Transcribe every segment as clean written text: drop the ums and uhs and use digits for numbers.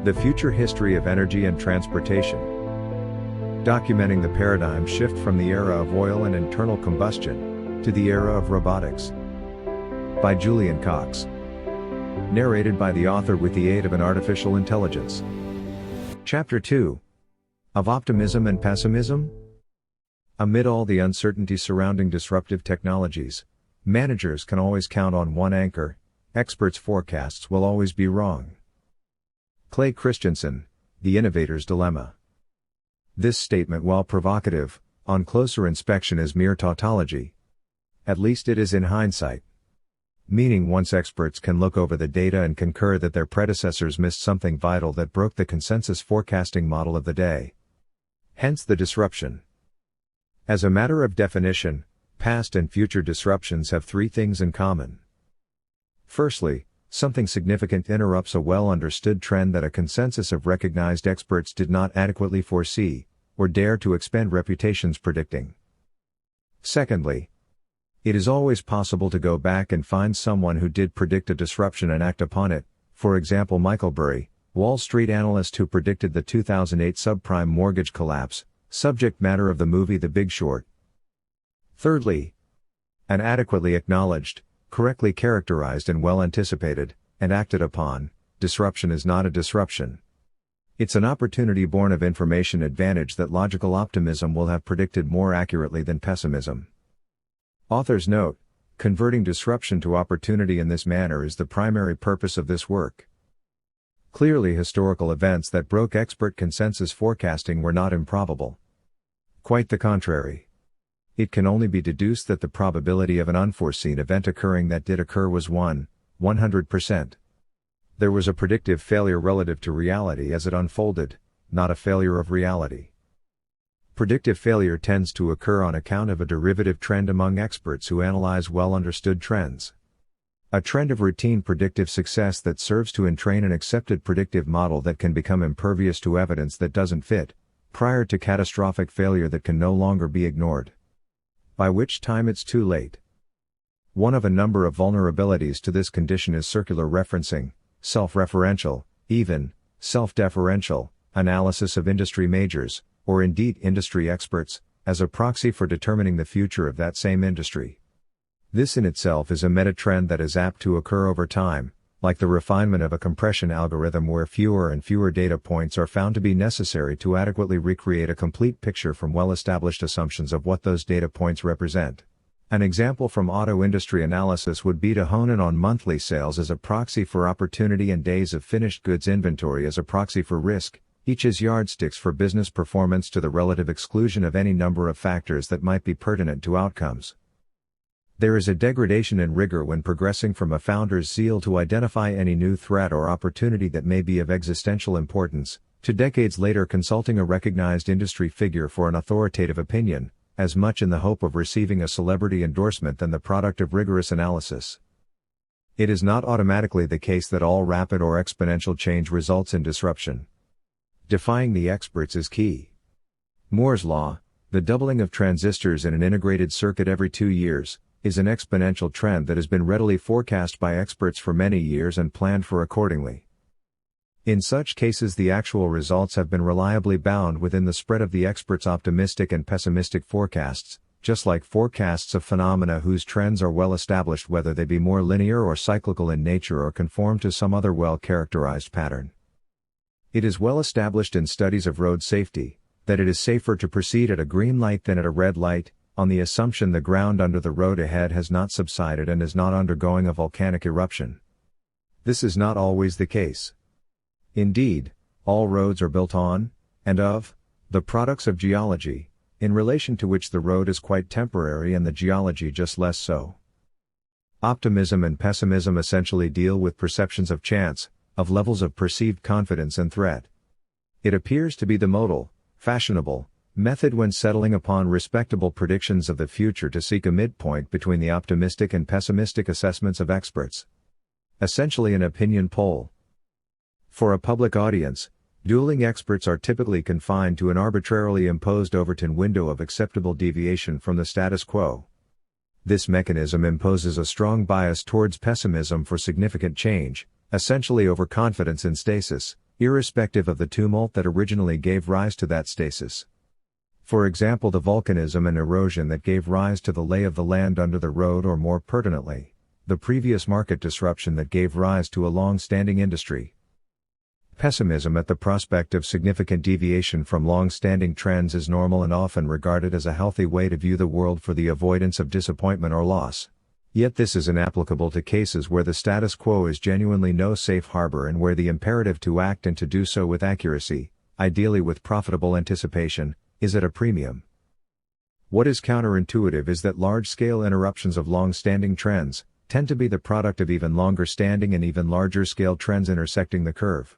The Future History of Energy and Transportation. Documenting the paradigm shift from the era of oil and internal combustion to the era of robotics. By Julian Cox. Narrated by the author with the aid of an artificial intelligence. Chapter 2. Of Optimism and Pessimism? Amid all the uncertainty surrounding disruptive technologies, managers can always count on one anchor: experts' forecasts will always be wrong. Clay Christensen, The Innovators Dilemma. This statement, while provocative, on closer inspection is mere tautology. At least it is in hindsight. Meaning once experts can look over the data and concur that their predecessors missed something vital that broke the consensus forecasting model of the day. Hence the disruption. As a matter of definition, past and future disruptions have three things in common. Firstly, something significant interrupts a well-understood trend that a consensus of recognized experts did not adequately foresee, or dare to expend reputations predicting. Secondly, it is always possible to go back and find someone who did predict a disruption and act upon it, for example Michael Burry, Wall Street analyst who predicted the 2008 subprime mortgage collapse, subject matter of the movie The Big Short. Thirdly, an adequately acknowledged, correctly characterized and well anticipated, and acted upon, disruption is not a disruption. It's an opportunity born of information advantage that logical optimism will have predicted more accurately than pessimism. Authors note, converting disruption to opportunity in this manner is the primary purpose of this work. Clearly, historical events that broke expert consensus forecasting were not improbable. Quite the contrary. It can only be deduced that the probability of an unforeseen event occurring that did occur was 100%. There was a predictive failure relative to reality as it unfolded, not a failure of reality. Predictive failure tends to occur on account of a derivative trend among experts who analyze well-understood trends. A trend of routine predictive success that serves to entrain an accepted predictive model that can become impervious to evidence that doesn't fit, prior to catastrophic failure that can no longer be ignored. By which time it's too late. One of a number of vulnerabilities to this condition is circular referencing, self-referential, even self-deferential, analysis of industry majors, or indeed industry experts, as a proxy for determining the future of that same industry. This in itself is a meta-trend that is apt to occur over time, like the refinement of a compression algorithm where fewer and fewer data points are found to be necessary to adequately recreate a complete picture from well-established assumptions of what those data points represent. An example from auto industry analysis would be to hone in on monthly sales as a proxy for opportunity and days of finished goods inventory as a proxy for risk, each as yardsticks for business performance to the relative exclusion of any number of factors that might be pertinent to outcomes. There is a degradation in rigor when progressing from a founder's zeal to identify any new threat or opportunity that may be of existential importance, to decades later consulting a recognized industry figure for an authoritative opinion, as much in the hope of receiving a celebrity endorsement than the product of rigorous analysis. It is not automatically the case that all rapid or exponential change results in disruption. Defying the experts is key. Moore's law, the doubling of transistors in an integrated circuit every 2 years, is an exponential trend that has been readily forecast by experts for many years and planned for accordingly. In such cases, the actual results have been reliably bound within the spread of the experts' optimistic and pessimistic forecasts, just like forecasts of phenomena whose trends are well established, whether they be more linear or cyclical in nature or conform to some other well-characterized pattern. It is well established in studies of road safety that it is safer to proceed at a green light than at a red light, on the assumption the ground under the road ahead has not subsided and is not undergoing a volcanic eruption. This is not always the case. Indeed, all roads are built on, and of, the products of geology, in relation to which the road is quite temporary and the geology just less so. Optimism and pessimism essentially deal with perceptions of chance, of levels of perceived confidence and threat. It appears to be the modal, fashionable, method when settling upon respectable predictions of the future to seek a midpoint between the optimistic and pessimistic assessments of experts. Essentially an opinion poll. For a public audience, dueling experts are typically confined to an arbitrarily imposed Overton window of acceptable deviation from the status quo. This mechanism imposes a strong bias towards pessimism for significant change, essentially overconfidence in stasis, irrespective of the tumult that originally gave rise to that stasis. For example, the volcanism and erosion that gave rise to the lay of the land under the road, or more pertinently, the previous market disruption that gave rise to a long-standing industry. Pessimism at the prospect of significant deviation from long-standing trends is normal and often regarded as a healthy way to view the world for the avoidance of disappointment or loss. Yet this is inapplicable to cases where the status quo is genuinely no safe harbor and where the imperative to act and to do so with accuracy, ideally with profitable anticipation, is at a premium. What is counterintuitive is that large-scale interruptions of long-standing trends tend to be the product of even longer-standing and even larger-scale trends intersecting the curve.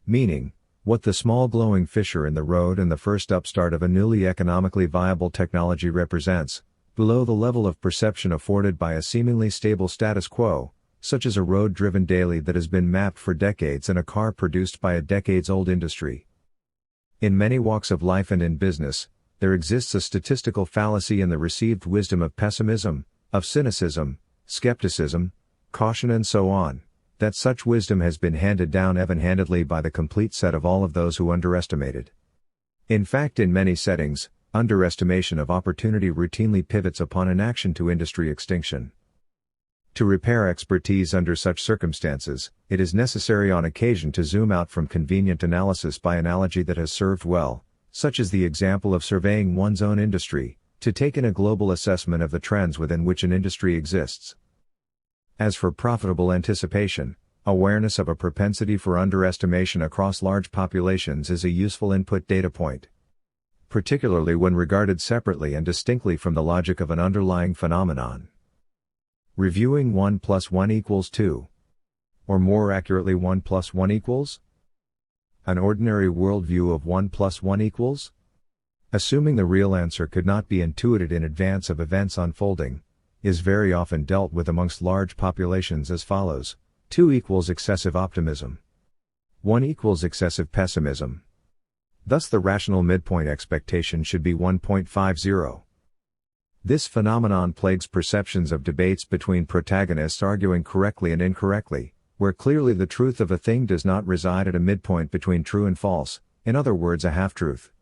Meaning, what the small glowing fissure in the road and the first upstart of a newly economically viable technology represents, below the level of perception afforded by a seemingly stable status quo, such as a road driven daily that has been mapped for decades and a car produced by a decades-old industry. In many walks of life and in business, there exists a statistical fallacy in the received wisdom of pessimism, of cynicism, skepticism, caution and so on, that such wisdom has been handed down even-handedly by the complete set of all of those who underestimated. In fact, in many settings, underestimation of opportunity routinely pivots upon inaction to industry extinction. To repair expertise under such circumstances, it is necessary on occasion to zoom out from convenient analysis by analogy that has served well, such as the example of surveying one's own industry, to take in a global assessment of the trends within which an industry exists. As for profitable anticipation, awareness of a propensity for underestimation across large populations is a useful input data point, particularly when regarded separately and distinctly from the logic of an underlying phenomenon. Reviewing 1 + 1 = 2. Or more accurately 1 + 1 = an ordinary worldview of 1 + 1 = assuming the real answer could not be intuited in advance of events unfolding, is very often dealt with amongst large populations as follows: 2 = excessive optimism. 1 = excessive pessimism. Thus the rational midpoint expectation should be 1.50. This phenomenon plagues perceptions of debates between protagonists arguing correctly and incorrectly, where clearly the truth of a thing does not reside at a midpoint between true and false, in other words a half-truth.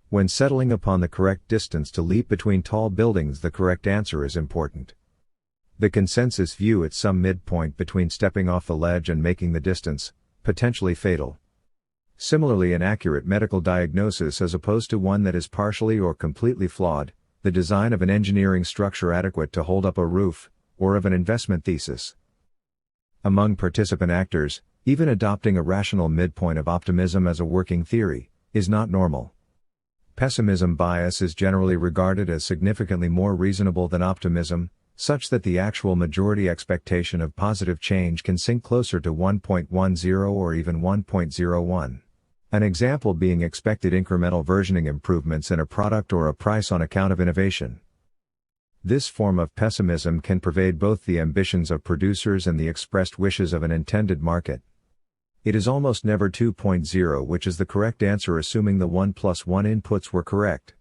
When settling upon the correct distance to leap between tall buildings, the correct answer is important. The consensus view at some midpoint between stepping off the ledge and making the distance, potentially fatal. Similarly, an accurate medical diagnosis as opposed to one that is partially or completely flawed, the design of an engineering structure adequate to hold up a roof, or of an investment thesis. Among participant actors, even adopting a rational midpoint of optimism as a working theory, is not normal. Pessimism bias is generally regarded as significantly more reasonable than optimism, such that the actual majority expectation of positive change can sink closer to 1.10 or even 1.01. An example being expected incremental versioning improvements in a product or a price on account of innovation. This form of pessimism can pervade both the ambitions of producers and the expressed wishes of an intended market. It is almost never 2.0, which is the correct answer assuming the 1 + 1 inputs were correct.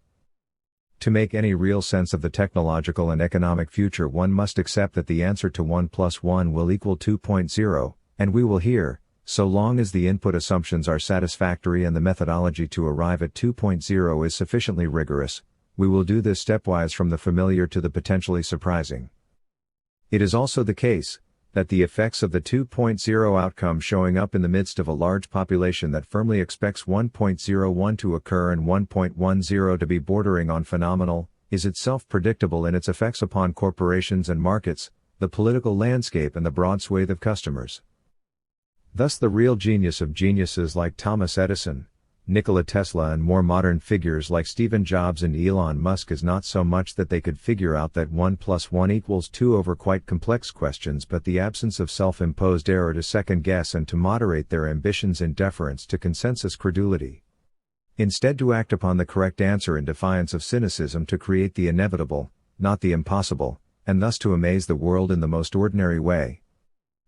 To make any real sense of the technological and economic future, one must accept that the answer to 1 + 1 will equal 2.0, and we will hear, so long as the input assumptions are satisfactory and the methodology to arrive at 2.0 is sufficiently rigorous, we will do this stepwise from the familiar to the potentially surprising. It is also the case that the effects of the 2.0 outcome showing up in the midst of a large population that firmly expects 1.01 to occur and 1.10 to be bordering on phenomenal, is itself predictable in its effects upon corporations and markets, the political landscape and the broad swathe of customers. Thus the real genius of geniuses like Thomas Edison, Nikola Tesla and more modern figures like Stephen Jobs and Elon Musk is not so much that they could figure out that 1 + 1 = 2 over quite complex questions, but the absence of self-imposed error to second-guess and to moderate their ambitions in deference to consensus credulity. Instead, to act upon the correct answer in defiance of cynicism, to create the inevitable, not the impossible, and thus to amaze the world in the most ordinary way.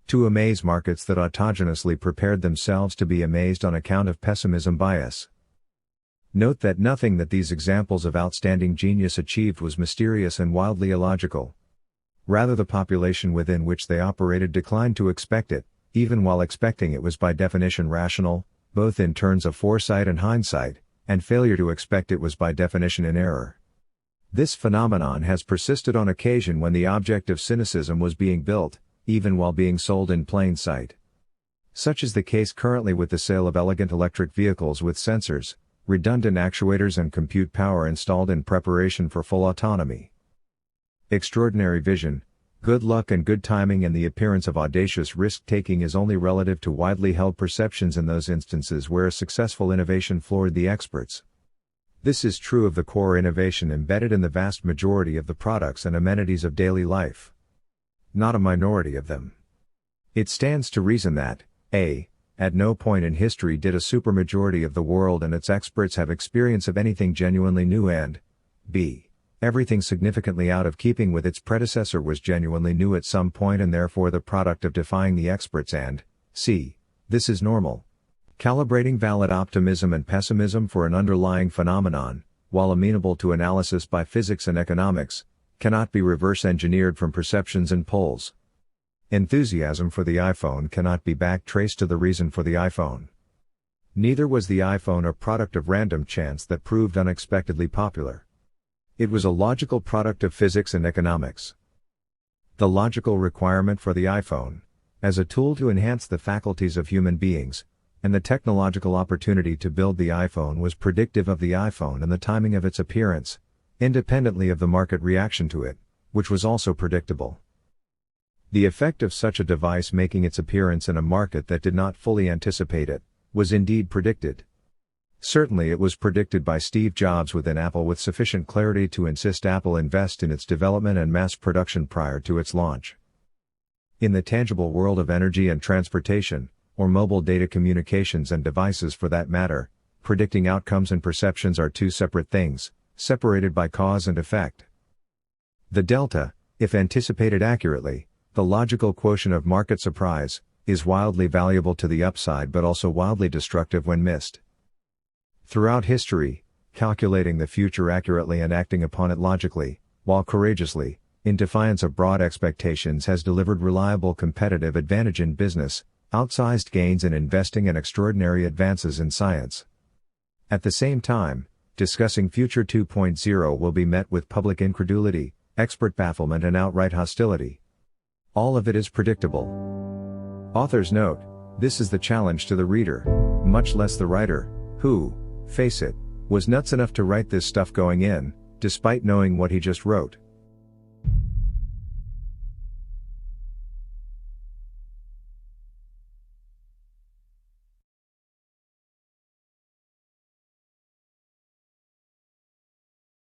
To amaze markets that autogenously prepared themselves to be amazed on account of pessimism bias. Note that nothing that these examples of outstanding genius achieved was mysterious and wildly illogical. Rather, the population within which they operated declined to expect it, even while expecting it was by definition rational, both in terms of foresight and hindsight, and failure to expect it was by definition in error. This phenomenon has persisted on occasion when the object of cynicism was being built, even while being sold in plain sight. Such is the case currently with the sale of elegant electric vehicles with sensors, redundant actuators and compute power installed in preparation for full autonomy. Extraordinary vision, good luck and good timing and the appearance of audacious risk-taking is only relative to widely held perceptions in those instances where a successful innovation floored the experts. This is true of the core innovation embedded in the vast majority of the products and amenities of daily life. Not a minority of them. It stands to reason that, A. At no point in history did a supermajority of the world and its experts have experience of anything genuinely new and, B. Everything significantly out of keeping with its predecessor was genuinely new at some point and therefore the product of defying the experts and, C. This is normal. Calibrating valid optimism and pessimism for an underlying phenomenon, while amenable to analysis by physics and economics, cannot be reverse-engineered from perceptions and polls. Enthusiasm for the iPhone cannot be back-traced to the reason for the iPhone. Neither was the iPhone a product of random chance that proved unexpectedly popular. It was a logical product of physics and economics. The logical requirement for the iPhone, as a tool to enhance the faculties of human beings, and the technological opportunity to build the iPhone was predictive of the iPhone and the timing of its appearance, independently of the market reaction to it, which was also predictable. The effect of such a device making its appearance in a market that did not fully anticipate it, was indeed predicted. Certainly it was predicted by Steve Jobs within Apple with sufficient clarity to insist Apple invest in its development and mass production prior to its launch. In the tangible world of energy and transportation, or mobile data communications and devices for that matter, predicting outcomes and perceptions are two separate things, separated by cause and effect. The delta, if anticipated accurately, the logical quotient of market surprise, is wildly valuable to the upside but also wildly destructive when missed. Throughout history, calculating the future accurately and acting upon it logically, while courageously, in defiance of broad expectations has delivered reliable competitive advantage in business, outsized gains in investing and extraordinary advances in science. At the same time, discussing Future 2.0 will be met with public incredulity, expert bafflement and outright hostility. All of it is predictable. Authors note, this is the challenge to the reader, much less the writer, who, face it, was nuts enough to write this stuff going in, despite knowing what he just wrote.